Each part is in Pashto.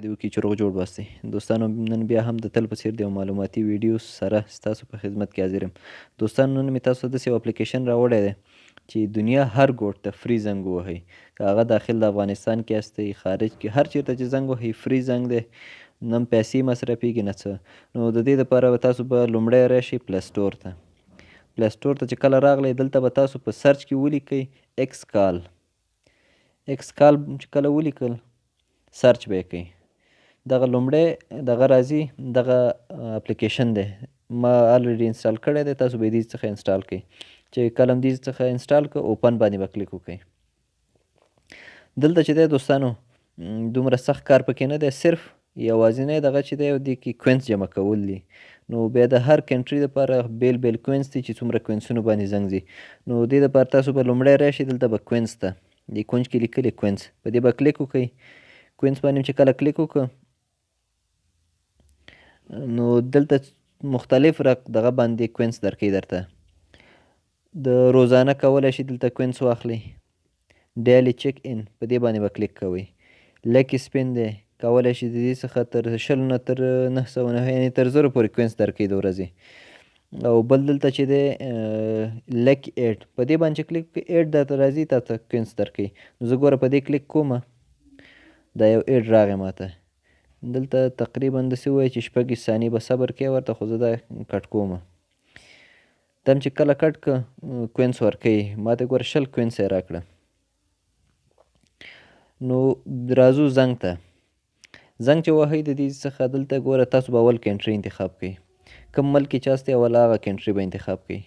دې وکړي چې روغ جوړ باستئ. دوستانو نن بیا هم د تل په څېر د یو معلوماتي ویډیو سره ستاسو په خدمت کې حاضر یم. دوستانو نن مې تاسو ته داسې یو اپلیکیشن راوړی دی چې دنیا هر ګوټ ته فري زنګ ووهئ. که هغه داخل د افغانستان کې هستئ، خارج کې، هر چېرته چې زنګ وهئ فري زنګ دی، نه پیسې مصرفېږي نه څه. نو د دې دپاره به تاسو به لومړی راشئ پلی سټور ته. پلی سټور ته چې کله راغلی دلته به تاسو په سرچ کې ولیکئ ایکس کال. ایکس کال چې کله ولیکل سرچ به یې کوئ. دغه لومړی دغه راځي دغه اپلیکیشن دی ما الریډي انسټال کړی دی. تاسو به یې دې څخه انسټال کړئ. چې کله هم دې څخه انسټال کړه اوپن باندې به کلیک وکړئ. دلته چې دی دوستانو دومره سخت کار پکې نه دی، صرف یوازینی دغه چې دی دې کې کوینس جمع کول دي. نو بیا د هر کنټري دپاره بیل بیل کوینس دي چې څومره کوینسونو باندې زنګ ځي. نو دې دپاره تاسو به لومړی راشئ دلته به کوینس ته دې کونج کې لیکلي کوینس په دې به کلیک وکړئ. کوینس باندې چې کله کلیک وکړه نو دلته مختلف دغه باندې کوینس درکوي درته. د روزانه کولی شئ دلته کوینس واخلئ. ډیلی چیک ان په دې باندې به کلیک کوئ. لکی سپین دی کولی شئ د دې څخه تر 20 نه تر 909 یعنې تر 0 پورې کوینس درکوي د ورځې. او بل دلته چې دی لکی ایډ په دې باندې چې کلیک وکړئ ایډ درته راځي تا ته کوینس درکوي. نو زه ګوره په دې کلیک کومه دا یو ایډ راغی ماته. دلته تقریبا داسې ووایي چې 6 ثانیې به صبر کوې ورته، خو زه دا کټ کومه. دا چې کله کټ که کوینس ورکوي. ما ته ګوره 20 کوینس یې راکړه. نو راځو زنګ ته. زنګ چې وهئ د دې څخه دلته ګوره تاسو به اول کنټري انتخاب کړئ. کوم ملک کې چې هستئ اول هغه کنټري به انتخاب کړئ.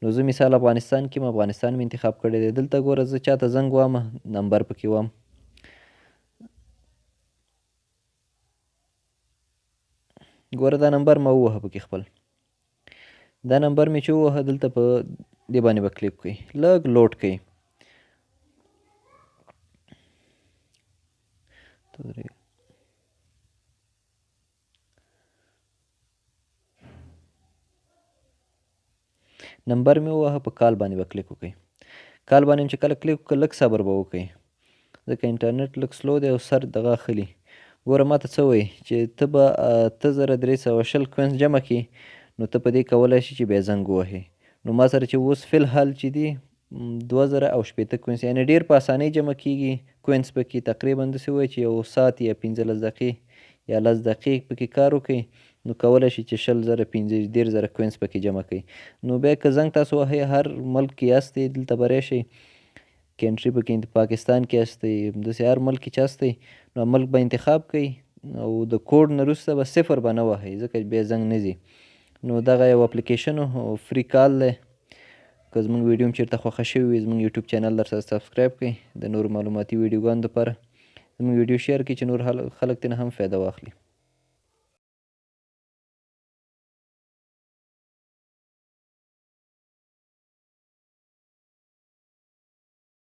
نو زه مثال افغانستان کې یم، افغانستان مې انتخاب کړی دی. دلته ګوره زه چاته زنګ وهمه نمبر پکې وهم. ګوره دا نمبر ما ووهه پکې خپل. دا نمبر مې چې ووهه دلته په دې باندې به کلیک کړئ. لږ لوډ کوئ. نمبر مې ووهه په کال باندې به کلیک وکړئ. کال باندې چې کله کلیک وکړه لږ صبر به وکړئ ځکه انټرنیټ لږ سلو دی او سر دغه اخلي. ګوره ما ته څه وایي چې ته به 8320 کوینس جمع کړي نو ته په دې کولی شي چې بیا زنګ ووهې. نو ما سره چې اوس فی الحال چې دي 2080 کوینس یعنې ډېر په اسانۍ جمع کېږي. کوینس پکې تقریبا داسې وایي چې یو ساعت یا 15 دقیقې یا 10 دقیقې پکې کار وکړئ نو کولی شي چې 20,000 15,000 کوینس پکې جمع کړئ. نو بیا که زنګ تاسو وهئ هر ملک کې یاستئ دلته به راشئ کنټري پکې پاکستان کې هستئ داسې هر ملک کې چې هستئ نو ملک به انتخاب کړئ او د کوډ نه وروسته به 0 به نه وهئ ځکه بیا زنګ نه ځي. نو دغه یو اپلیکیشن فري کال دی. که زموږ ویډیو هم چېرته خوښه شوې وي زموږ یوټیوب چینل درسره سبسکرایب کړئ د نورو معلوماتي ویډیوګانو دپاره. زموږ ویډیو شیر کړئ چې نور خلک ترې هم فایده واخلي.